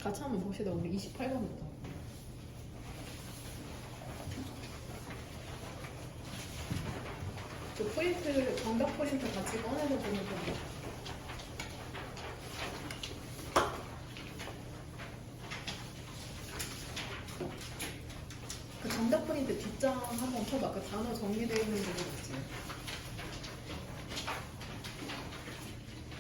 같이 한번 봅시다. 우리 28번부터. 그 프린트, 정답 프린트 같이 꺼내서 보면 됩니다. 그 정답 프린트 뒷장 한번 펴봐. 그 단어 정리되어 있는 부분 있지.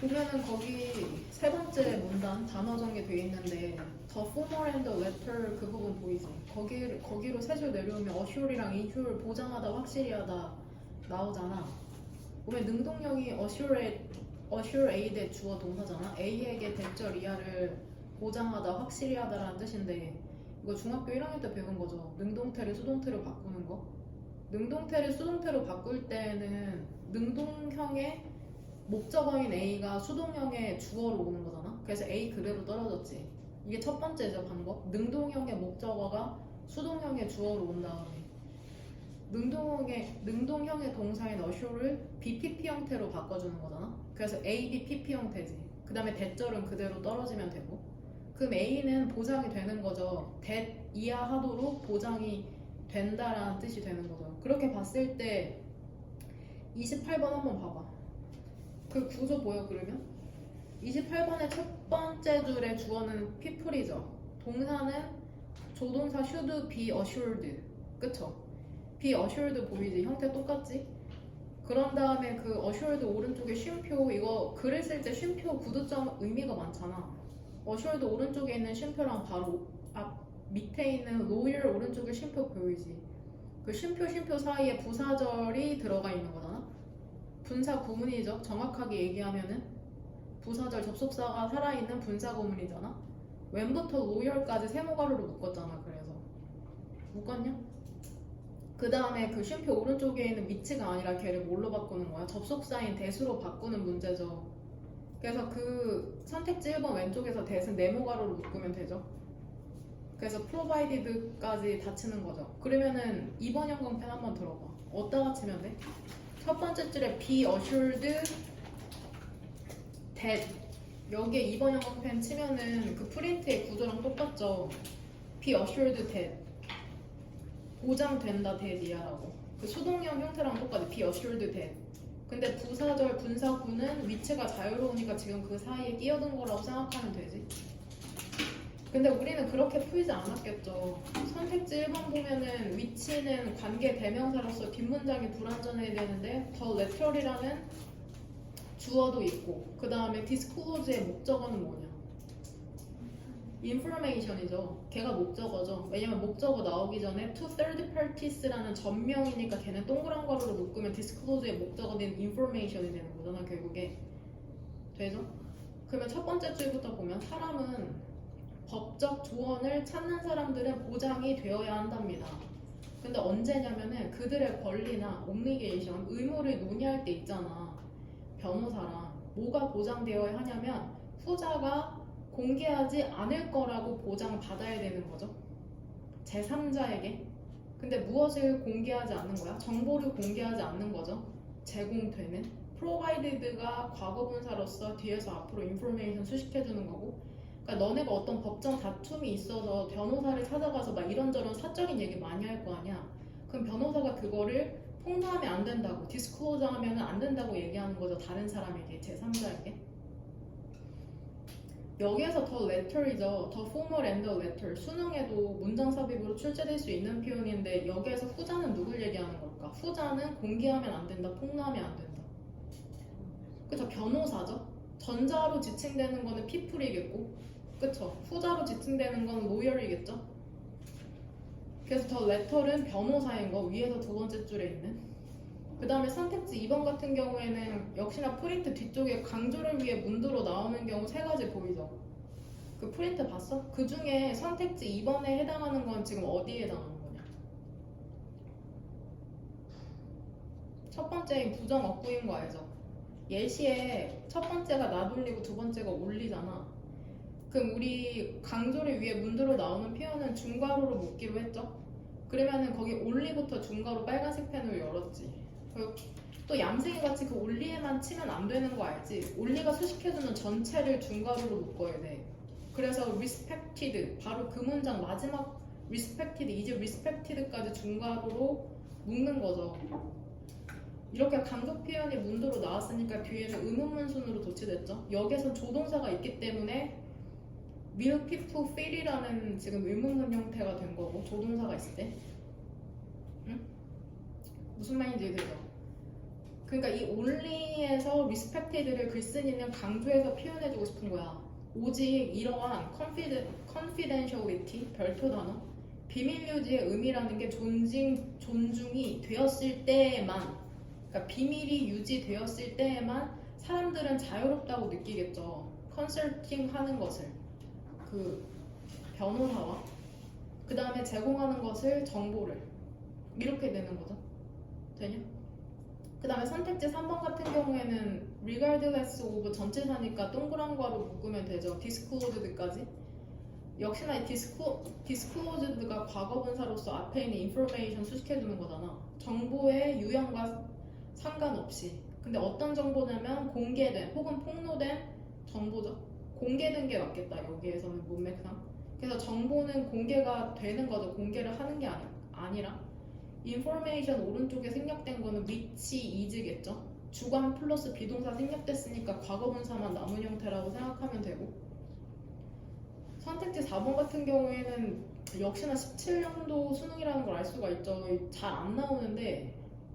보면은 거기 세 번째 문단 단어 정리되어 있는데 The former and the latter 그 부분 보이지? 거기로 세 줄 내려오면 assure이랑 insure 보장하다, 확실히 하다 나오잖아. 보면 능동형이 assure A대 주어 동사잖아. A에게 대절 이하를 보장하다, 확실히 하다라는 뜻인데 이거 중학교 1학년 때 배운 거죠. 능동태를 수동태로 바꾸는 거. 능동태를 수동태로 바꿀 때는 능동형의 목적어인 A가 수동형의 주어로 오는 거잖아. 그래서 A 그대로 떨어졌지. 이게 첫 번째죠, 방법. 능동형의 목적어가 수동형의 주어로 온 다음에 능동형의 동사인 assure를 BPP 형태로 바꿔주는 거잖아. 그래서 ABPP 형태지. 그 다음에 대절은 그대로 떨어지면 되고. 그럼 A는 보장이 되는 거죠. that 이하하도록 보장이 된다라는 뜻이 되는 거죠. 그렇게 봤을 때 28번 한번 봐봐. 그 구조 보여 그러면? 28번의 첫 번째 줄의 주어는 people이죠. 동사는 조동사 should be assured. 그쵸? be assured 보이지? 형태 똑같지? 그런 다음에 그 assured 오른쪽에 쉼표 이거 글을 쓸 때 쉼표 구두점 의미가 많잖아. assured 오른쪽에 있는 쉼표랑 바로 밑에 있는 lawyer 오른쪽에 쉼표 보이지? 그 쉼표 사이에 부사절이 들어가 있는 거잖아. 분사 구문이죠. 정확하게 얘기하면은 부사절 접속사가 살아있는 분사 구문이잖아. when부터 lawyer까지 세모가루로 묶었잖아. 그래서 묶었냐? 그 다음에 그 쉼표 오른쪽에 있는 위치가 아니라 걔를 뭘로 바꾸는 거야? 접속사인 that으로 바꾸는 문제죠. 그래서 그 선택지 1번 왼쪽에서 that은 네모가루로 묶으면 되죠. 그래서 provided까지 닫히는 거죠. 그러면은 2번 형광펜 한번 들어봐. 어디다가 치면 돼? 첫 번째 줄에 be assured that 여기에 2번 형광펜 치면은 그 프린트의 구조랑 똑같죠. be assured that 보장된다 that이야라고. 그 수동형 형태랑 똑같아. be assured that. 근데 부사절 분사구는 위치가 자유로우니까 지금 그 사이에 끼어든 거라고 생각하면 되지. 근데 우리는 그렇게 풀지 않았겠죠. 선택지 1번 보면은 위치는 관계 대명사로서 뒷문장이 불완전해야 되는데 the letter이라는 주어도 있고 그 다음에 disclose의 목적어는 뭐냐? information이죠. 걔가 목적어죠. 왜냐면 목적어 나오기 전에 to third parties라는 전명이니까 걔는 동그란 괄호로 묶으면 disclose의 목적어는 information이 되는 거잖아. 결국에 되죠? 그러면 첫 번째 줄부터 보면 사람은 법적 조언을 찾는 사람들은 보장이 되어야 한답니다. 근데 언제냐면은 그들의 권리나 오블리게이션, 의무를 논의할 때 있잖아. 변호사랑 뭐가 보장되어야 하냐면 후자가 공개하지 않을 거라고 보장받아야 되는 거죠. 제3자에게. 근데 무엇을 공개하지 않는 거야? 정보를 공개하지 않는 거죠. 제공되는. provided가 과거분사로서 뒤에서 앞으로 information 수식해주는 거고. 그러니까 너네가 어떤 법정 다툼이 있어서 변호사를 찾아가서 막 이런저런 사적인 얘기 많이 할 거 아니야. 그럼 변호사가 그거를 폭로하면 안 된다고, 디스클로즈 하면 안 된다고 얘기하는 거죠. 다른 사람에게, 제3자에게. 여기에서 the letter이죠. the former and the latter. 수능에도 문장 삽입으로 출제될 수 있는 표현인데 여기에서 후자는 누굴 얘기하는 걸까? 후자는 공개하면 안 된다, 폭로하면 안 된다. 그쵸? 변호사죠. 전자로 지칭되는 거는 people이겠고, 그쵸? 후자로 지칭되는 건 lawyer이겠죠? 그래서 더 letter는 변호사인 거, 위에서 두 번째 줄에 있는. 그 다음에 선택지 2번 같은 경우에는 역시나 프린트 뒤쪽에 강조를 위해 문도로 나오는 경우 세 가지 보이죠? 그 프린트 봤어? 그 중에 선택지 2번에 해당하는 건 지금 어디에 해당하는 거냐? 첫 번째인 부정 억구인 거 알죠? 예시에 첫 번째가 나돌리고 두 번째가 올리잖아. 그럼 우리 강조를 위해 문도로 나오는 표현은 중괄호로 묶기로 했죠? 그러면은 거기 올리부터 중괄호 빨간색 펜으로 열었지. 또 얌생이 같이 그 올리에만 치면 안 되는 거 알지? 올리가 수식해주는 전체를 중괄호로 묶어야 돼. 그래서 respected 바로 그 문장 마지막 respected 이제 respected까지 중괄호로 묶는 거죠. 이렇게 강조 표현이 문도로 나왔으니까 뒤에는 의문문 순으로 도치됐죠. 여기에서 조동사가 있기 때문에 will people feel이라는 지금 의문문 형태가 된 거고 조동사가 있을 때 응? 무슨 말인지 들죠? 그러니까 이 only에서 respected를 글쓴이는 강조해서 표현해주고 싶은 거야. 오직 이러한 confidentiality 별표 단어 비밀 유지의 의미라는 게 존중이 되었을 때에만 그러니까 비밀이 유지되었을 때에만 사람들은 자유롭다고 느끼겠죠. 컨설팅 하는 것을 그 변호사와 그 다음에 제공하는 것을 정보를 이렇게 되는 거죠. 되냐? 그 다음에 선택지 3번 같은 경우에는 regardless of 전치사니까 동그란 괄호 묶으면 되죠. disclosed까지. 역시나 이 disclosed가 과거분사로서 앞에 있는 information 수식해주는 거잖아. 정보의 유형과 상관없이. 근데 어떤 정보냐면 공개된 혹은 폭로된 정보죠. 공개된 게 맞겠다. 여기에서는 문맥상. 그래서 정보는 공개가 되는 거죠. 공개를 하는 게 아니라 information 오른쪽에 생략된 거는 which is겠죠. 주관 플러스 비동사 생략됐으니까 과거분사만 남은 형태라고 생각하면 되고 선택지 4번 같은 경우에는 역시나 17년도 수능이라는 걸 알 수가 있죠. 잘 안 나오는데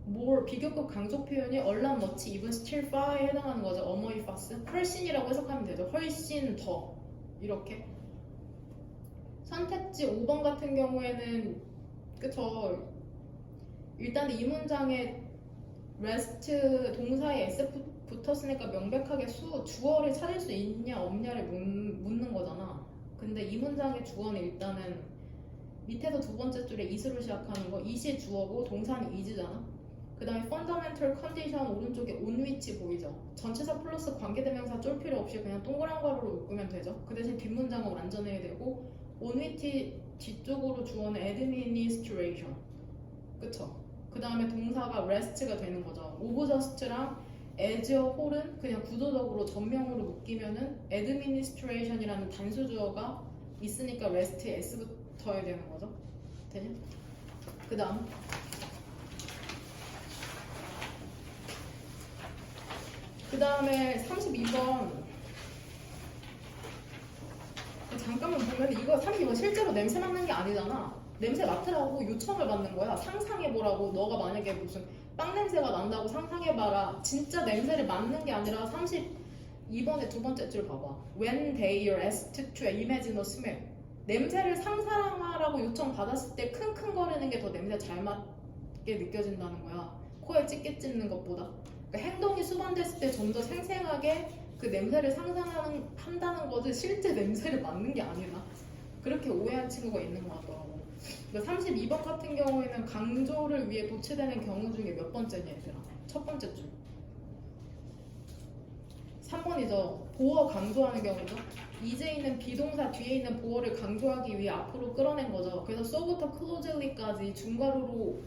more 비교급 강조 표현이 얼람 너치 even still far에 해당하는 거죠. 어머이 파스 훨씬이라고 해석하면 되죠. 훨씬 더 이렇게 선택지 5번 같은 경우에는 그쵸 일단 이 문장에 rest 동사에 s 붙었으니까 명백하게 주어를 찾을 수 있냐 없냐를 묻는 거잖아. 근데 이 문장의 주어는 일단은 밑에서 두 번째 줄에 is로 시작하는 거 is이 주어고 동사는 is잖아. 그 다음에 fundamental condition 오른쪽에 on which 보이죠. 전치사 플러스 관계대명사 쫄 필요 없이 그냥 동그란 괄호로 묶으면 되죠. 그 대신 뒷문장은 완전해야 되고 on which 뒤쪽으로 주어는 administration 그쵸? 그 다음에 동사가 rest가 되는 거죠. of just랑 as a whole은 그냥 구조적으로 전명으로 묶이면은 administration이라는 단수주어가 있으니까 rest에 s 붙어야 되는 거죠. 되냐? 그 다음 그 다음에 32번 잠깐만 보면 이거 32번 실제로 냄새 맡는 게 아니잖아. 냄새 맡으라고 요청을 받는 거야. 상상해보라고. 너가 만약에 무슨 빵 냄새가 난다고 상상해봐라. 진짜 냄새를 맡는 게 아니라 32번의 두 번째 줄 봐봐. When they are asked to imagine a smell. 냄새를 상상하라고 요청받았을 때 킁킁거리는 게 더 냄새 잘 맡게 느껴진다는 거야. 코에 찌개 찝는 것보다. 그러니까 행동이 수반됐을 때 좀 더 생생하게 그 냄새를 상상한다는 거지 실제 냄새를 맡는 게 아니라. 그렇게 오해한 친구가 있는 것 같더라고. 32번 같은 경우에는 강조를 위해 도치되는 경우 중에 몇 번째냐 얘들아? 첫 번째 줄 3번이죠. 보어 강조하는 경우죠. 이제 있는 비동사 뒤에 있는 보어를 강조하기 위해 앞으로 끌어낸 거죠. 그래서 so부터 closely까지 중괄호로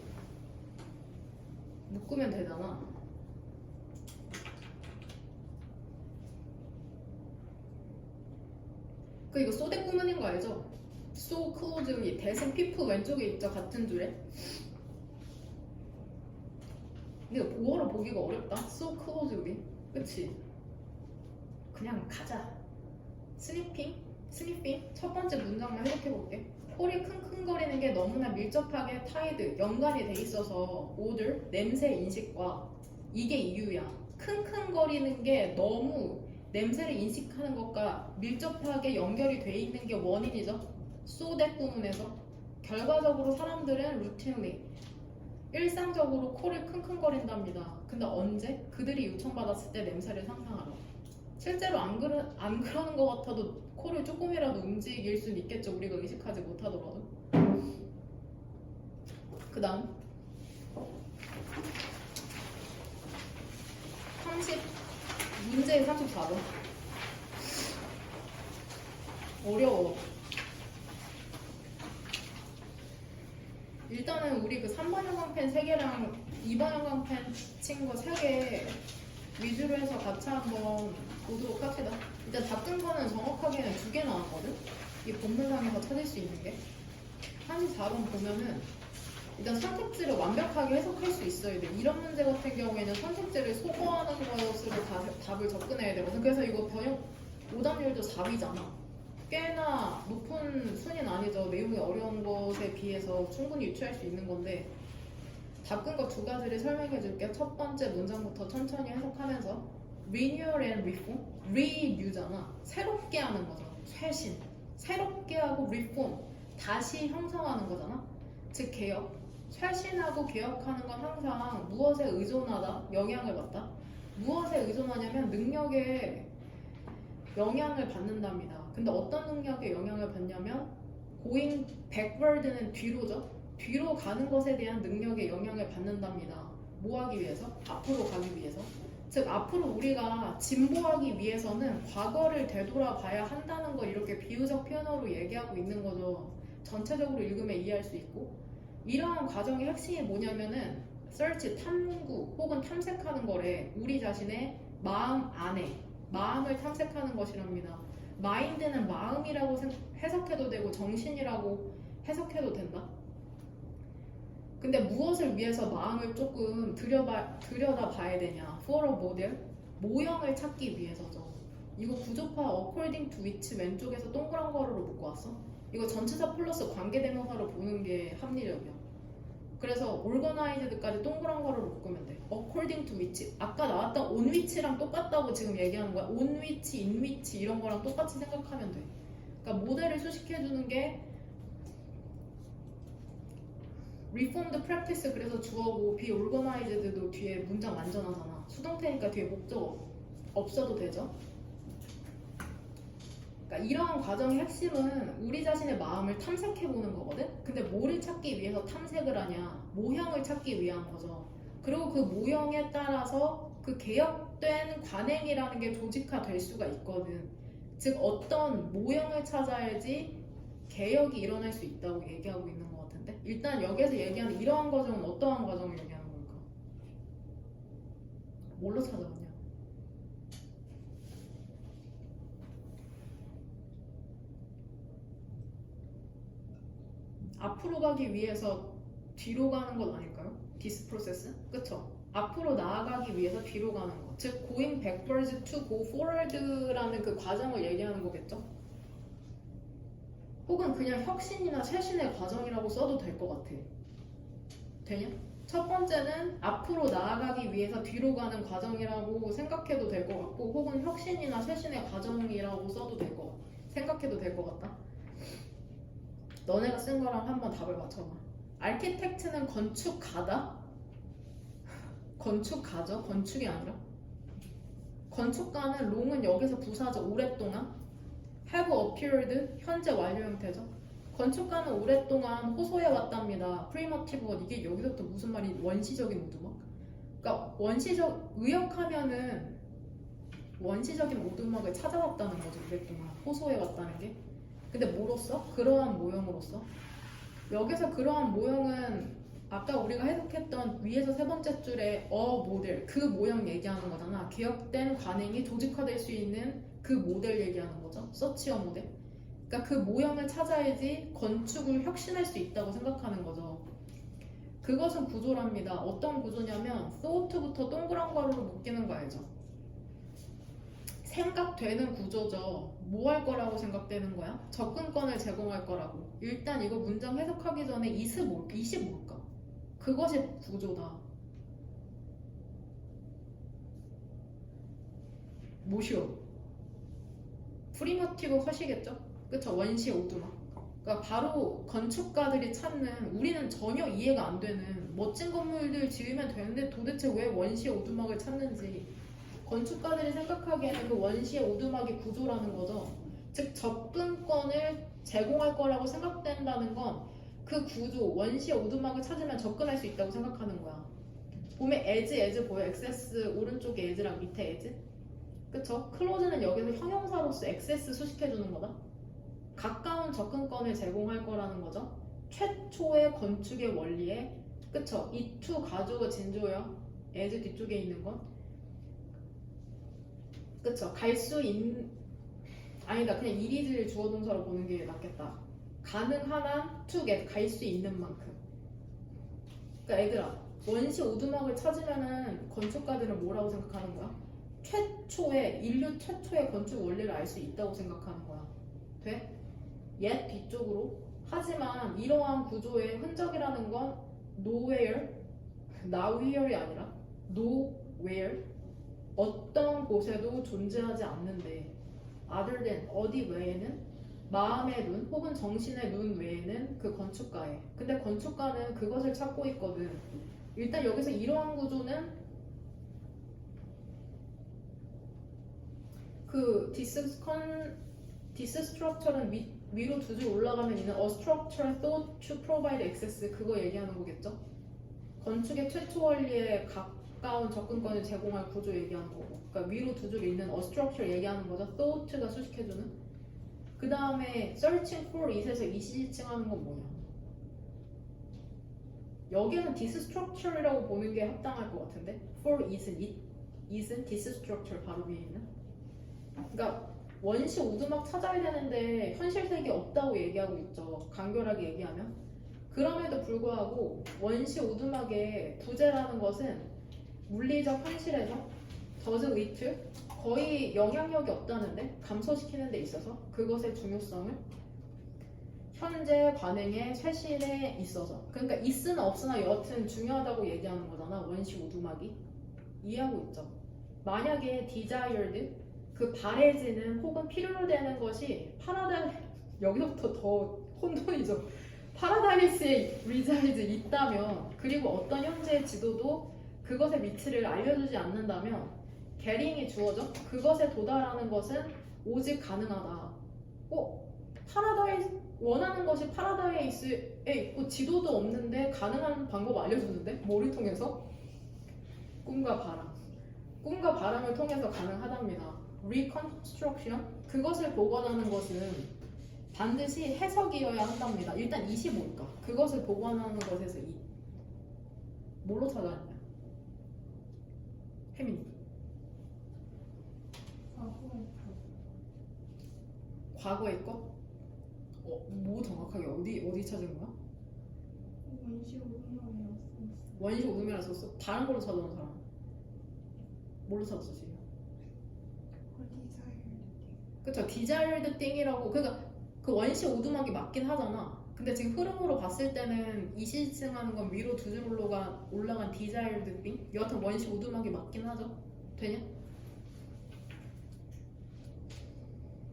묶으면 되잖아. 그 이거 소대 구문인 거 알죠? so closely 대신 people 왼쪽에 있죠. 같은 줄에. 근데 이거 보어로 보기가 어렵다. so closely 그치? 그냥 가자. 스니핑 첫 번째 문장만 해석해볼게. 코리 킁킁거리는 게 너무나 밀접하게 타이드 연관이 돼 있어서 오들 냄새 인식과 이게 이유야. 킁킁거리는 게 너무 냄새를 인식하는 것과 밀접하게 연결이 돼 있는 게 원인이죠. so that 부문에서 결과적으로 사람들은 routinely 일상적으로 코를 킁킁거린답니다. 근데 언제? 그들이 요청받았을 때 냄새를 상상하라. 실제로 안 그러는 것 같아도 코를 조금이라도 움직일 수는 있겠죠. 우리가 의식하지 못하더라도. 그 다음 문제 34번 어려워. 일단은 우리 그 3번 형광펜 3개랑 2번 형광펜 친 거 3개 위주로 해서 같이 한번 보도록 합시다. 일단 다 뜬 거는 정확하게는 2개 나왔거든? 이 본문상에서 찾을 수 있는 게. 34번 보면은 일단 선택지를 완벽하게 해석할 수 있어야 돼. 이런 문제 같은 경우에는 선택지를 소거하는 것으로 답을 접근해야 되거든. 그래서 이거 변형 오답률도 4위잖아. 꽤나 높은 순위는 아니죠. 내용이 어려운 것에 비해서 충분히 유추할 수 있는 건데 답 끈 거 2가지를 설명해 줄게요. 첫 번째 문장부터 천천히 해석하면서 Renewal and Reform, Renew잖아. 새롭게 하는 거잖아. 쇄신. 새롭게 하고 Reform, 다시 형성하는 거잖아. 즉 개혁. 쇄신하고 개혁하는 건 항상 무엇에 의존하다? 영향을 받다. 무엇에 의존하냐면 능력에 영향을 받는답니다. 근데 어떤 능력에 영향을 받냐면 going backward는 뒤로죠. 뒤로 가는 것에 대한 능력에 영향을 받는답니다. 뭐 하기 위해서? 앞으로 가기 위해서. 즉 앞으로 우리가 진보하기 위해서는 과거를 되돌아봐야 한다는 걸 이렇게 비유적 표현으로 얘기하고 있는 거죠. 전체적으로 읽으면 이해할 수 있고 이러한 과정의 핵심이 뭐냐면은 search, 탐구 혹은 탐색하는 거래. 우리 자신의 마음 안에 마음을 탐색하는 것이랍니다. 마인드는 마음이라고 해석해도 되고 정신이라고 해석해도 된다. 근데 무엇을 위해서 마음을 조금 들여다봐야 되냐? For a model, 모형을 찾기 위해서죠. 이거 구조파 according to which 왼쪽에서 동그란 거로 묶고 왔어. 이거 전치사 플러스 관계대명사로 보는 게 합리적이야. 그래서 organized까지 동그란 거로 묶으면 돼. according to which. 아까 나왔던 on which랑 똑같다고 지금 얘기하는 거야. on which, in which 이런 거랑 똑같이 생각하면 돼. 그러니까 모델을 수식해주는 게 reformed practice 그래서 주어고 be organized도 뒤에 문장 완전하잖아. 수동태니까 뒤에 목적 없어도 되죠. 그러니까 이러한 과정의 핵심은 우리 자신의 마음을 탐색해보는 거거든? 근데 뭐를 찾기 위해서 탐색을 하냐? 모형을 찾기 위한 거죠. 그리고 그 모형에 따라서 그 개혁된 관행이라는 게 조직화될 수가 있거든. 즉 어떤 모형을 찾아야지 개혁이 일어날 수 있다고 얘기하고 있는 것 같은데 일단 여기에서 얘기하는 이러한 과정은 어떠한 과정을 얘기하는 걸까? 뭘로 찾아왔냐? 앞으로 가기 위해서 뒤로 가는 것 아닐까요? 디스 프로세스? 그쵸? 앞으로 나아가기 위해서 뒤로 가는 것. 즉 going backwards to go forward라는 그 과정을 얘기하는 거겠죠? 혹은 그냥 혁신이나 쇄신의 과정이라고 써도 될 것 같아. 되냐? 첫 번째는 앞으로 나아가기 위해서 뒤로 가는 과정이라고 생각해도 될 것 같고 혹은 혁신이나 쇄신의 과정이라고 써도 될 것 같아. 생각해도 될 것 같다. 너네가 쓴 거랑 한번 답을 맞춰봐. 아키텍트는 건축가다? 건축가죠? 건축이 아니라? 건축가는 롱은 여기서 부사죠. 오랫동안. have appeared 현재 완료 형태죠. 건축가는 오랫동안 호소해 왔답니다. 프리머티브 원 이게 여기서부터 무슨 말이 원시적인 오두막? 그러니까 원시적 의역하면은 원시적인 오두막을 찾아왔다는 거죠. 오랫동안 호소해 왔다는 게. 근데 뭐로써? 그러한 모형으로서. 여기서 그러한 모형은 아까 우리가 해석했던 위에서 세 번째 줄에 모델 그 모형 얘기하는 거잖아. 개혁된 관행이 조직화될 수 있는 그 모델 얘기하는 거죠. 서치어 모델. 그러니까 그 모형을 찾아야지 건축을 혁신할 수 있다고 생각하는 거죠. 그것은 구조랍니다. 어떤 구조냐면 thought부터 동그란 가루로 묶이는 거 알죠? 생각되는 구조죠. 뭐 할 거라고 생각되는 거야? 접근권을 제공할 거라고. 일단 이거 문장 해석하기 전에 it이 뭘까? 그것이 구조다. 뭐시오? 프리머티브 컷이겠죠? 그쵸? 원시 오두막. 그러니까 바로 건축가들이 찾는 우리는 전혀 이해가 안 되는 멋진 건물들 지으면 되는데 도대체 왜 원시 오두막을 찾는지 건축가들이 생각하기에는 그 원시의 오두막이 구조라는 거죠. 즉 접근권을 제공할 거라고 생각된다는 건 그 구조, 원시의 오두막을 찾으면 접근할 수 있다고 생각하는 거야. 보면 as 보여? access 오른쪽에 as랑 밑에 as? 그쵸? close는 여기서 형용사로서 access 수식해주는 거다. 가까운 접근권을 제공할 거라는 거죠. 최초의 건축의 원리에 그쵸? 이 to 가주어 진조요. as 뒤쪽에 있는 건 그쵸. 아니다. 그냥 이리즈를 주어 동사로 보는 게 낫겠다. 가능한 한 to get 갈 수 있는 만큼. 그러니까 얘들아, 원시 오두막을 찾으면은 건축가들은 뭐라고 생각하는 거야? 인류 최초의 건축 원리를 알 수 있다고 생각하는 거야. 돼? 옛 뒤쪽으로. 하지만 이러한 구조의 흔적이라는 건 nowhere, nowhere이 아니라 nowhere, 어떤 곳에도 존재하지 않는데 other than 어디 외에는 마음의 눈 혹은 정신의 눈 외에는 그 건축가에. 근데 건축가는 그것을 찾고 있거든. 일단 여기서 이러한 구조는 그 디스 스트럭처는 위로 두 줄 올라가면 있는 a structure thought to provide access, 그거 얘기하는 거겠죠? 건축의 최초 원리에 가까운 접근권을 제공할 구조 얘기하는 거고, 그러니까 위로 두 줄 있는 a structure 얘기하는 거죠. thought가 수식해주는. 그 다음에 searching for it에서 이시지칭하는 건 뭐냐? 여기는 this structure이라고 보는 게 합당할 것 같은데, for it은 this structure 바로 위에 있는. 그러니까 원시 오두막 찾아야 되는데 현실 세계 없다고 얘기하고 있죠. 간결하게 얘기하면. 그럼에도 불구하고 원시 오두막의 부재라는 것은 물리적 현실에서 does it 거의 영향력이 없다는데, 감소시키는 데 있어서 그것의 중요성을 현재 관행의 쇄신에 있어서, 그러니까 있으나 없으나 여하튼 중요하다고 얘기하는 거잖아. 원시 오두막이. 이해하고 있죠? 만약에 desired 그 바래지는 혹은 필요로 되는 것이 여기서부터 더 혼돈이죠. 파라다이스에 resides 있다면, 그리고 어떤 현재의 지도도 그것의 위치를 알려주지 않는다면 getting이 주어져. 그것에 도달하는 것은 오직 가능하다. 원하는 것이 파라다이스에 있고 지도도 없는데 가능한 방법 알려주는데? 뭐를 통해서? 꿈과 바람을 통해서 가능하답니다. reconstruction, 그것을 복원하는 것은 반드시 해석이어야 한답니다. 일단 25일까? 그것을 복원하는 것에서 뭘로 찾아왔냐? 혜민이. 과거의 것? 뭐 정확하게 어디 찾은 거야? 원시 오두막이라 썼어? 다른 걸로 찾아온 사람? 뭘로 찾았어 지금? 그쵸, desired thing이라고. 그러니까 그 원시 오두막이 맞긴 하잖아. 근데 지금 흐름으로 봤을 때는 이시승하는 건 위로 두 줄 올라간 desired thing? 여하튼 원시 오두막이 맞긴 하죠. 되냐?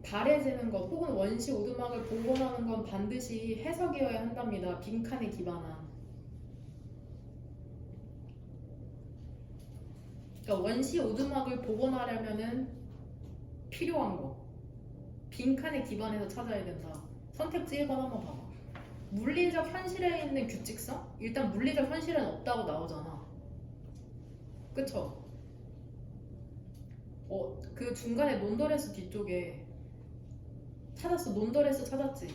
바래지는 것 혹은 원시 오두막을 복원하는 건 반드시 해석이어야 한답니다. 빈칸에 기반한. 그러니까 원시 오두막을 복원하려면은 필요한 거. 빈칸에 기반해서 찾아야 된다. 선택지 1번 한번 봐봐. 물리적 현실에 있는 규칙성? 일단 물리적 현실은 없다고 나오잖아. 그쵸? 그 중간에 논더레스 뒤쪽에 찾았어. 논더레스 찾았지.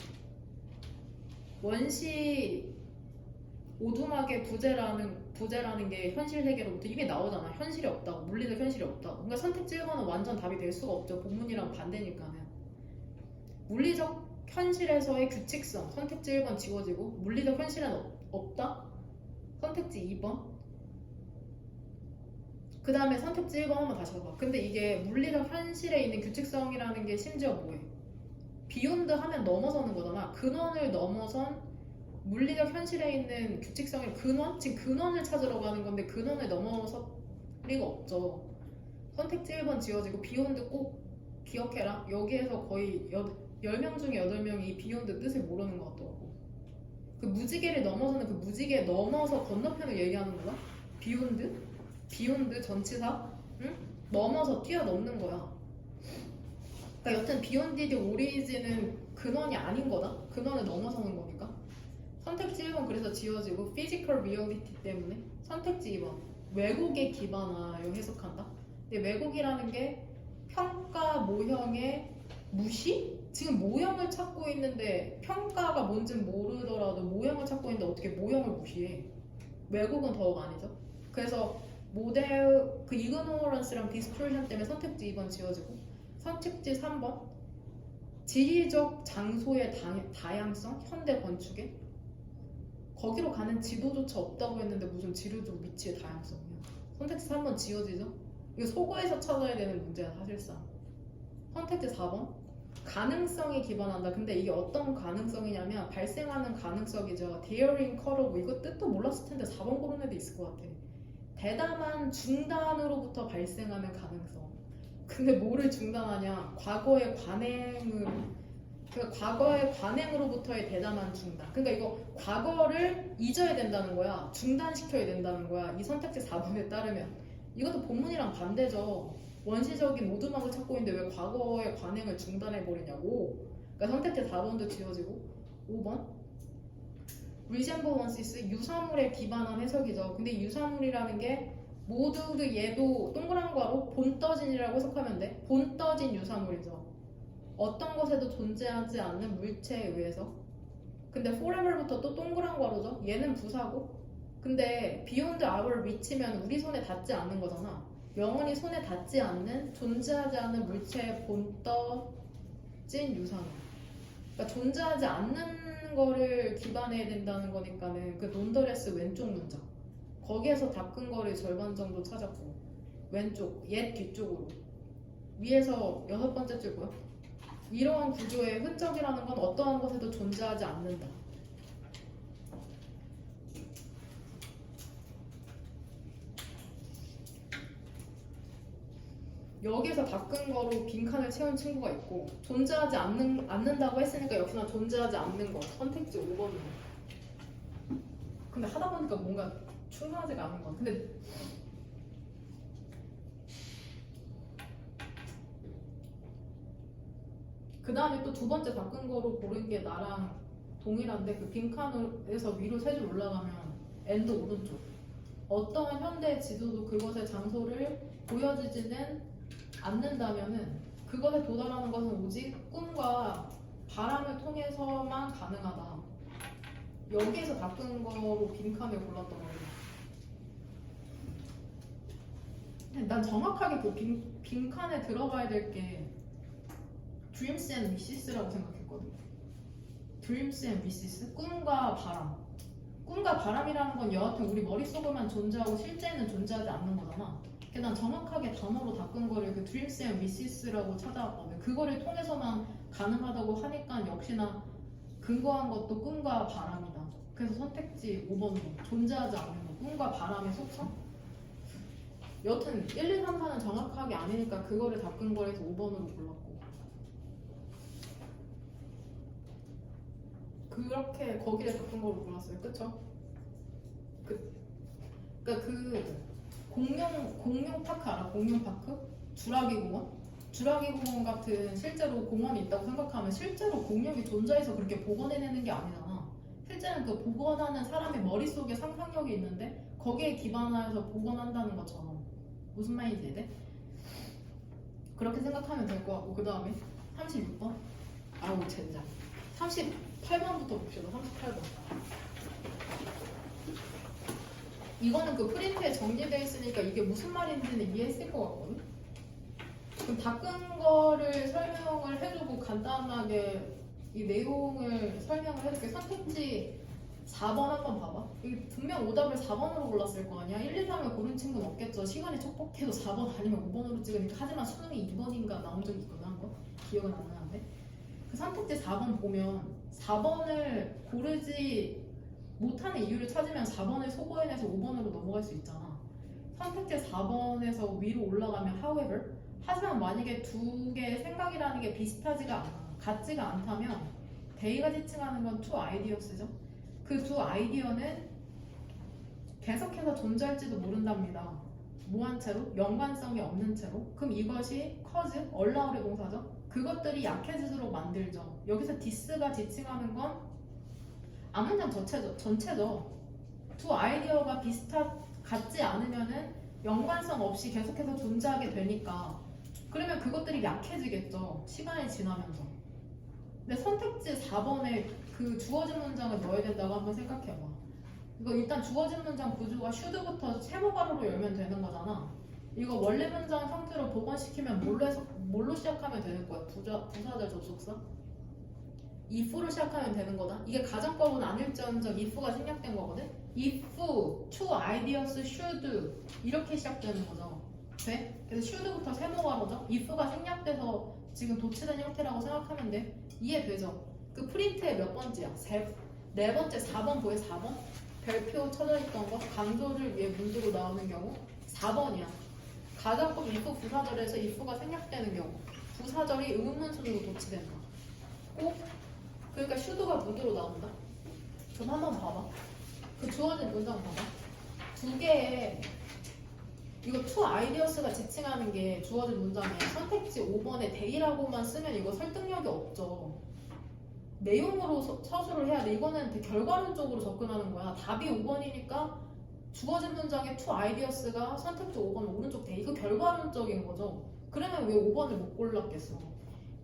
원시 오두막의 부재라는 게 현실 세계로부터 이게 나오잖아. 현실이 없다고. 물리적 현실이 없다고. 그러니까 선택지 1번은 완전 답이 될 수가 없죠. 본문이랑 반대니까는. 물리적 현실에서의 규칙성. 선택지 1번 지워지고, 물리적 현실은 없다? 선택지 2번. 그 다음에 선택지 1번 한번 다시 봐봐. 근데 이게 물리적 현실에 있는 규칙성이라는 게 심지어 뭐해? 비욘드 하면 넘어서는 거잖아. 근원을 넘어선 물리적 현실에 있는 규칙성의 근원? 지금 근원을 찾으러 가는 건데 근원을 넘어설 리가 없죠. 선택지 1번 지워지고 비욘드 꼭 기억해라. 여기에서 거의 10명 중에 8명이 비욘드 뜻을 모르는 것 같더라고. 그 무지개를 넘어서는 그 무지개 넘어서 건너편을 얘기하는 거야. 비욘드 전치사, 응? 넘어서 뛰어넘는 거야. 그러니까 여튼 비욘디드 오리진은 근원이 아닌 거다. 근원을 넘어서는 거니까. 선택지 1번 그래서 지워지고 physical reality 때문에. 선택지 2번 왜곡에 기반하여 해석한다. 근데 왜곡이라는 게 평가 모형의 무시? 지금 모형을 찾고 있는데 평가가 뭔진 모르더라도 모형을 찾고 있는데 어떻게 모형을 무시해? 왜곡은 더욱 아니죠. 그래서 모델 그 이그노런스랑 디스토션 때문에 선택지 2번 지워지고 선택지 3번 지리적 장소의 다양성 현대 건축에 거기로 가는 지도조차 없다고 했는데 무슨 지리적 위치의 다양성이야. 선택지 3번 지워지죠? 이거 속어에서 찾아야 되는 문제야 사실상. 선택지 4번 가능성에 기반한다. 근데 이게 어떤 가능성이냐면 발생하는 가능성이죠. Daring curve 이거 뜻도 몰랐을 텐데 4번 고른 애도 있을 것 같아. 대담한 중단으로부터 발생하는 가능성. 근데 뭐를 중단하냐? 과거의 관행을 그러니까 과거의 관행으로부터의 대담한 중단. 그러니까 이거 과거를 잊어야 된다는 거야. 중단시켜야 된다는 거야. 이 선택지 4번에 따르면. 이것도 본문이랑 반대죠. 원시적인 오두막을 찾고 있는데 왜 과거의 관행을 중단해버리냐고. 그러니까 선택지 4번도 지워지고 5번 resemblances 유사물에 기반한 해석이죠. 근데 유사물이라는 게 모두 얘도 동그란 괄호 본떠진이라고 해석하면 돼. 본떠진 유사물이죠. 어떤 것에도 존재하지 않는 물체에 의해서. 근데 forever부터 또 동그란 괄호죠. 얘는 부사고. 근데 beyond our reach면 우리 손에 닿지 않는 거잖아. 영원히 손에 닿지 않는 존재하지 않는 물체의 본떠진 유사물. 그러니까 존재하지 않는 거를 기반해야 된다는 거니까는 그 논더레스 왼쪽 문장. 거기에서 닦은 거를 절반 정도 찾았고 왼쪽 옛 뒤쪽으로 위에서 6번째 줄고요. 이러한 구조의 흔적이라는 건 어떠한 것에도 존재하지 않는다. 여기에서 닦은 거로 빈칸을 채운 친구가 있고 존재하지 않는다고 했으니까 역시나 존재하지 않는 거 선택지 5번으로. 근데 하다 보니까 뭔가 충분하지가 않은 거. 근데 그 다음에 또 두 번째 닦은 거로 고른 게 나랑 동일한데 그 빈칸에서 위로 세 줄 올라가면 엔드 오른쪽. 어떠한 현대 지도도 그것의 장소를 보여주지는 않는다면은 그것에 도달하는 것은 오직 꿈과 바람을 통해서만 가능하다. 여기에서 닦은 거로 빈칸을 골랐던 거예요. 난 정확하게 그 빈칸에 들어가야 될 게 Dreams and Wishes라고 생각했거든. Dreams and Wishes, 꿈과 바람. 꿈과 바람이라는 건 여하튼 우리 머릿속에만 존재하고 실제는 존재하지 않는 거잖아. 난 정확하게 단어로 닦은 거를 그 Dreams and Wishes라고 찾아왔거든. 그거를 통해서만 가능하다고 하니까 역시나 근거한 것도 꿈과 바람이다. 그래서 선택지 5번으로 존재하지 않는 거, 꿈과 바람의 속성? 여튼 1, 2, 3, 4는 정확하게 아니니까 그거를 닦은 거에서 5번으로 골랐고 그렇게 거기를 닦은 거로 골랐어요. 그쵸? 그러니까 그 공룡 파크 알아? 공룡 파크? 주라기 공원? 주라기 공원 같은 실제로 공원이 있다고 생각하면 실제로 공룡이 존재해서 그렇게 복원해내는 게 아니잖아. 실제는 그 복원하는 사람의 머릿속에 상상력이 있는데 거기에 기반하여서 복원한다는 것처럼. 무슨 말인지 이해돼? 그렇게 생각하면 될 것 같고 그 다음에 36번 아우 젠장 38번부터 봅시다. 38번 이거는 그 프린트에 정리되어 있으니까 이게 무슨 말인지는 이해했을 것 같거든. 그럼 닦은 거를 설명을 해주고 간단하게 이 내용을 설명을 해줄게. 선택지 4번 한번 봐봐. 이게 분명 오답을 4번으로 골랐을 거 아니야. 1, 2, 3을 고른 친구는 없겠죠. 시간이 촉박해도 4번 아니면 5번으로 찍으니까. 하지만 수능이 2번인가 나온 적이 있거든 한 번. 기억은 안 나는데. 그 선택지 4번 보면 4번을 고르지 못하는 이유를 찾으면 4번을 소거해내서 5번으로 넘어갈 수 있잖아. 선택지 4번에서 위로 올라가면 however 하지만 만약에 두 개의 생각이라는 게 비슷하지가 않아. 같지가 않다면 데이가 지칭하는 건 two ideas죠. 그 두 아이디어는 계속해서 존재할지도 모른답니다. 무한 채로, 연관성이 없는 채로. 그럼 이것이 cause, allow의 동사죠. 그것들이 약해지도록 만들죠. 여기서 this가 지칭하는 건 앞문장 전체죠. 두 아이디어가 같지 않으면은 연관성 없이 계속해서 존재하게 되니까 그러면 그것들이 약해지겠죠. 시간이 지나면서. 근데 선택지 4번에 그 주어진 문장을 넣어야 된다고 한번 생각해봐. 이거 일단 주어진 문장 구조가 should부터 세모 가로로 열면 되는 거잖아. 이거 원래 문장 형태로 복원시키면 뭘로 시작하면 되는 거야? 부사절 접속사? if로 시작하면 되는 거다. 이게 가정법은 아닐지언정 if가 생략된 거거든. if, to, ideas, should 이렇게 시작되는 거죠. 돼? 그래서 should부터 세모가 거죠. if가 생략돼서 지금 도치된 형태라고 생각하면 돼. 이해되죠? 그 프린트의 몇 번째야? 네 번째, 4번 보여? 4번? 별표 쳐져 있던 거 강조를 위해 문제로 나오는 경우 4번이야. 가정법 if 부사절에서 if가 생략되는 경우 부사절이 의문문순으로 도치된다. 꼭 그러니까 should가 문제로 나온다. 그럼 한번 봐봐. 그 주어진 문장 봐봐. 두 개의 이거 to ideas가 지칭하는 게 주어진 문장에 선택지 5번에 they라고만 쓰면 이거 설득력이 없죠. 내용으로 서술을 해야 돼. 이거는 되게 결과론적으로 접근하는 거야. 답이 5번이니까 주어진 문장에 to ideas가 선택지 5번 오른쪽 they 이거 결과론적인 거죠. 그러면 왜 5번을 못 골랐겠어?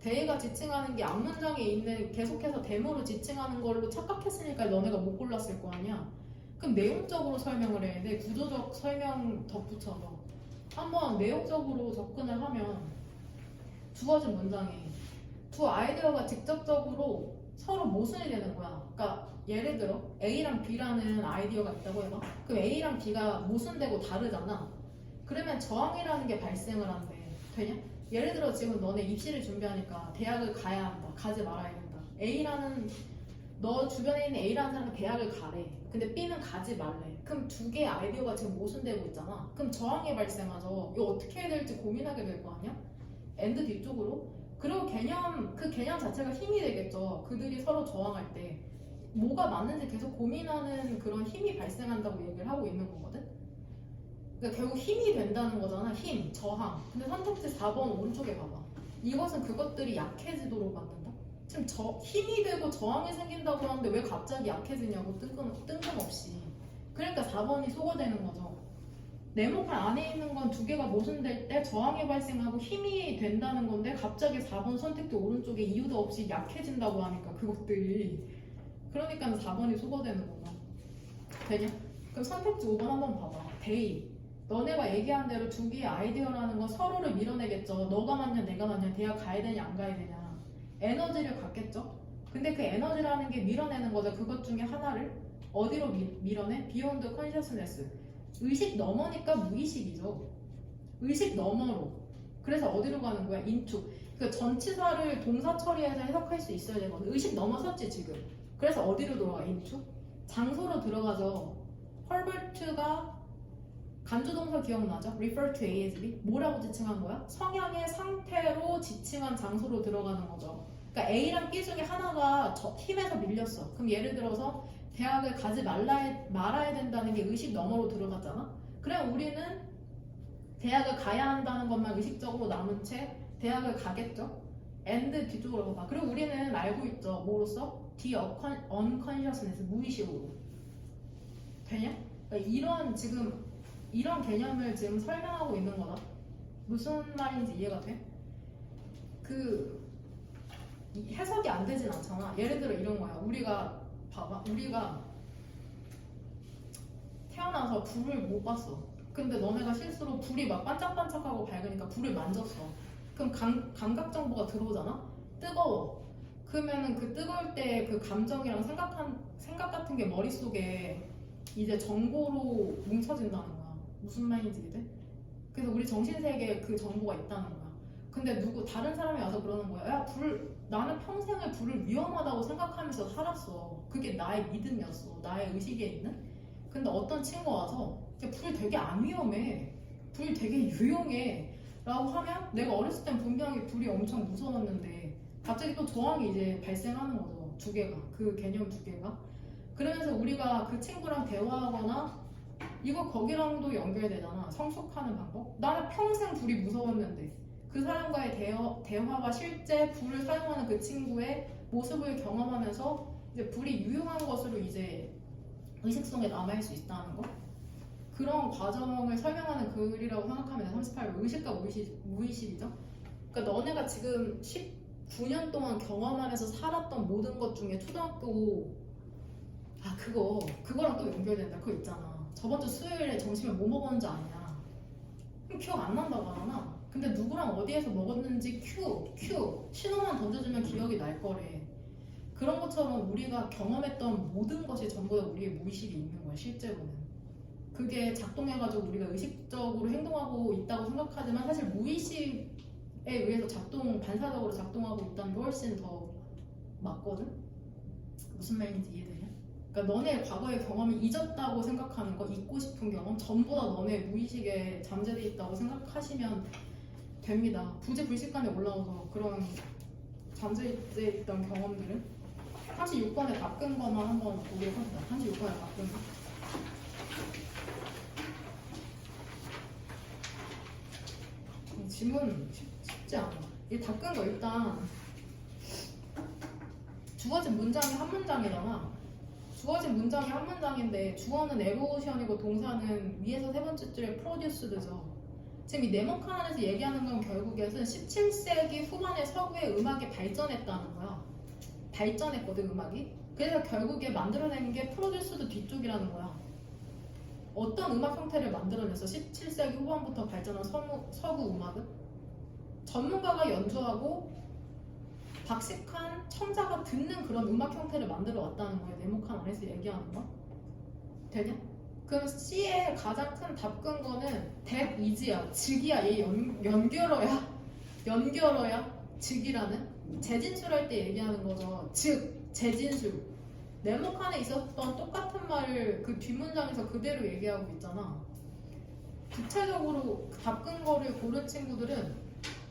they가 지칭하는 게 앞문장에 있는 계속해서 대모로 지칭하는 걸로 착각했으니까 너네가 못 골랐을 거 아니야. 그럼 내용적으로 설명을 해야 돼. 구조적 설명 덧붙여서 한번 내용적으로 접근을 하면 주어진 문장에 두 아이디어가 직접적으로 서로 모순이 되는 거야. 그러니까 예를 들어 A랑 B라는 아이디어가 있다고 해봐. 그럼 A랑 B가 모순되고 다르잖아. 그러면 저항이라는 게 발생을 한대. 되냐? 예를 들어 지금 너네 입시를 준비하니까 대학을 가야 한다. 가지 말아야 된다. 너 주변에 있는 A라는 사람은 대학을 가래. 근데 B는 가지 말래. 그럼 두 개의 아이디어가 지금 모순되고 있잖아. 그럼 저항이 발생하죠. 이거 어떻게 해야 될지 고민하게 될 거 아니야? 엔드 뒤쪽으로. 그리고 그 개념 자체가 힘이 되겠죠. 그들이 서로 저항할 때 뭐가 맞는지 계속 고민하는 그런 힘이 발생한다고 얘기를 하고 있는 거거든. 그러니까 결국 힘이 된다는 거잖아. 힘, 저항. 근데 선택지 4번 오른쪽에 봐봐. 이것은 그것들이 약해지도록 만든다. 지금 힘이 되고 저항이 생긴다고 하는데 왜 갑자기 약해지냐고 뜬금없이. 그러니까 4번이 소거되는 거죠. 네모칸 안에 있는 건 두 개가 모순될 때 저항이 발생하고 힘이 된다는 건데 갑자기 4번 선택지 오른쪽에 이유도 없이 약해진다고 하니까 그것들이 그러니까 4번이 소거되는 거죠. 되냐? 그럼 선택지 5번 한번 봐봐. they 너네가 얘기한 대로 두 개의 아이디어라는 건 서로를 밀어내겠죠. 너가 맞냐 내가 맞냐 대학 가야 되냐 안 가야 되냐 에너지를 갖겠죠. 근데 그 에너지라는 게 밀어내는 거죠. 그것 중에 하나를 어디로 밀어내? beyond consciousness 의식 너머니까 무의식이죠. 의식 너머로. 그래서 어디로 가는 거야? into. 그 전치사를 동사 처리해서 해석할 수 있어야 되거든. 의식 넘어섰지 지금. 그래서 어디로 들어가? into. 장소로 들어가죠. 헐버트가 간주동사 기억나죠? refer to A as B. 뭐라고 지칭한 거야? 성향의 상태로 지칭한 장소로 들어가는 거죠. 그러니까 A랑 B 중에 하나가 힘에서 밀렸어. 그럼 예를 들어서 대학을 가지 말아야 된다는 게 의식 너머로 들어갔잖아. 그럼 우리는 대학을 가야 한다는 것만 의식적으로 남은 채 대학을 가겠죠. and 뒤쪽으로 봐봐. 그리고 우리는 알고 있죠. 뭐로써? the unconsciousness 무의식으로. 되냐? 그러니까 이런 개념을 지금 설명하고 있는 거다. 무슨 말인지 이해가 돼? 해석이 안 되진 않잖아. 예를 들어 이런 거야. 우리가 태어나서 불을 못 봤어. 근데 너네가 실수로 불이 막 반짝반짝하고 밝으니까 불을 만졌어. 그럼 감각 정보가 들어오잖아. 뜨거워. 그러면은 그 뜨거울 때 그 감정이랑 생각 같은 게 머릿속에 이제 정보로 뭉쳐진다는 거야. 무슨 말인지 이해돼? 그래서 우리 정신세계에 그 정보가 있다는 거야. 근데 다른 사람이 와서 그러는 거야. 야, 나는 평생을 불을 위험하다고 생각하면서 살았어. 그게 나의 믿음이었어. 나의 의식에 있는. 근데 어떤 친구가 와서 불 되게 안 위험해. 불 되게 유용해. 라고 하면 내가 어렸을 땐 분명히 불이 엄청 무서웠는데 갑자기 또 저항이 이제 발생하는 거죠. 두 개가. 그 개념 두 개가. 그러면서 우리가 그 친구랑 대화하거나 이거 거기랑도 연결되잖아. 성숙하는 방법. 나는 평생 불이 무서웠는데 그 사람과의 대화가 실제 불을 사용하는 그 친구의 모습을 경험하면서 이제 불이 유용한 것으로 이제 의식 속에 남아있을 수 있다는 거. 그런 과정을 설명하는 글이라고 생각하면 돼. 38번 의식과 무의식이죠. 그러니까 너네가 지금 19년 동안 경험하면서 살았던 모든 것 중에 초등학교 아 그거랑 또 연결된다. 그거 있잖아. 저번 주 수요일에 점심에 뭐 먹었는지 아냐? 그럼 기억 안 난다고 하나? 근데 누구랑 어디에서 먹었는지 큐 신호만 던져주면 기억이 날 거래. 그런 것처럼 우리가 경험했던 모든 것이 전부 다 우리의 무의식이 있는 거야 실제로는. 그게 작동해가지고 우리가 의식적으로 행동하고 있다고 생각하지만 사실 무의식에 의해서 반사적으로 작동하고 있다는 게 훨씬 더 맞거든? 무슨 말인지 이해되냐? 그러니까 너네 과거의 경험이 잊었다고 생각하는 거, 잊고 싶은 경험 전부 다 너네 무의식에 잠재돼 있다고 생각하시면 됩니다. 부재불식간에 올라와서 그런 잠재돼 있던 경험들은 36번에 바꾼 것만 한번 보도록 합니다. 36번에 바꾼 거. 질문 쉽지 않아. 이 바꾼 거 일단 주어진 문장이 한 문장이잖아. 주어진 문장이 한 문장인데 주어는 에로션이고 동사는 위에서 세 번째 줄에 프로듀스드죠. 지금 이 네모 칸안에서 얘기하는 건 결국에는 17세기 후반에 서구의 음악이 발전했다는 거야. 발전했거든 음악이. 그래서 결국에 만들어내는 게 프로듀스드 뒤쪽이라는 거야. 어떤 음악 형태를 만들어내서 17세기 후반부터 발전한 서구 음악은 전문가가 연주하고 박식한 청자가 듣는 그런 음악 형태를 만들어 왔다는 거예요. 네모칸 안에서 얘기하는 거. 되냐? 그럼 C의 가장 큰 답근거는 that is야. 즉이야. 얘 연결어야. 즉이라는 재진술할 때 얘기하는 거죠. 즉, 재진술. 네모칸에 있었던 똑같은 말을 그 뒷문장에서 그대로 얘기하고 있잖아. 구체적으로 답근거를 고른 친구들은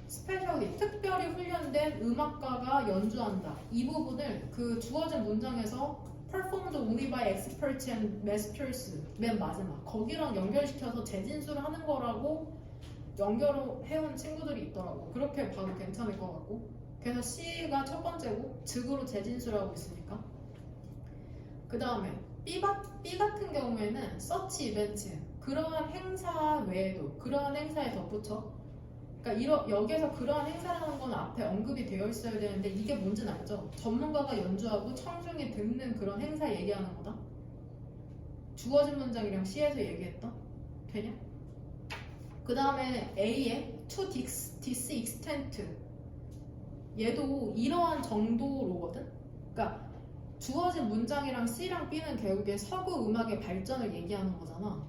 스페셜리 특별히 훈련된 음악가가 연주한다. 이 부분을 그 주어진 문장에서 performed only by experts and masters 맨 마지막 거기랑 연결시켜서 재진술을 하는 거라고 연결해온 친구들이 있더라고. 그렇게 봐도 괜찮을 것 같고. 그래서 C가 첫 번째고 즉으로 재진술하고 있으니까. 그 다음에 B 같은 경우에는 such events 그러한 행사 외에도 그러한 행사에 덧붙여. 그러니까 여기에서 그러한 행사라는 건 앞에 언급이 되어 있어야 되는데 이게 뭔지는 알죠? 전문가가 연주하고 청중이 듣는 그런 행사 얘기하는 거다. 주어진 문장이랑 C에서 얘기했던 되냐? 그 다음에 A에 to this extent 얘도 이러한 정도로거든? 그러니까 주어진 문장이랑 C랑 B는 결국에 서구 음악의 발전을 얘기하는 거잖아.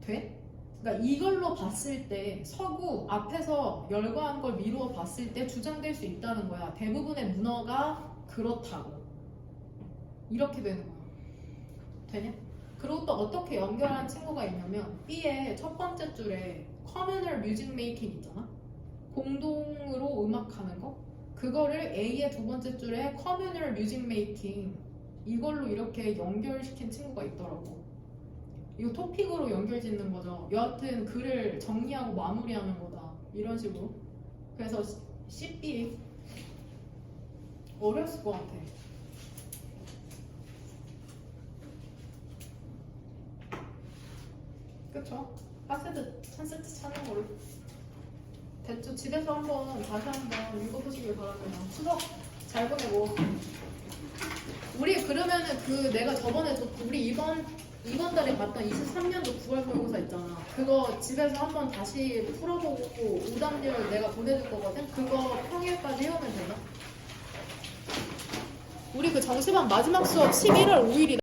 돼? 그러니까 이걸로 봤을 때 서구 앞에서 열거한 걸 미루어 봤을 때 주장될 수 있다는 거야. 대부분의 문어가 그렇다고. 이렇게 되는 거야. 되냐? 그리고 또 어떻게 연결한 친구가 있냐면 B의 첫 번째 줄에 communal music making 있잖아. 공동으로 음악하는 거. 그거를 A의 두 번째 줄에 communal music making 이걸로 이렇게 연결시킨 친구가 있더라고. 이거 토픽으로 연결짓는 거죠. 여하튼 글을 정리하고 마무리하는 거다. 이런 식으로. 그래서 CB 어려웠을 것 같아. 그쵸? 한 세트 찾는 걸로. 됐죠? 집에서 다시 한번 읽어보시길 바랍니다. 추석 잘 보내고. 우리 그러면은 내가 저번에 우리 이번 달에 봤던 23년도 9월 모의고사 있잖아. 그거 집에서 한번 다시 풀어보고 오답률 내가 보내줄 거거든? 그거 평일까지 해오면 되나? 우리 그 정시반 마지막 수업 11월 5일이다.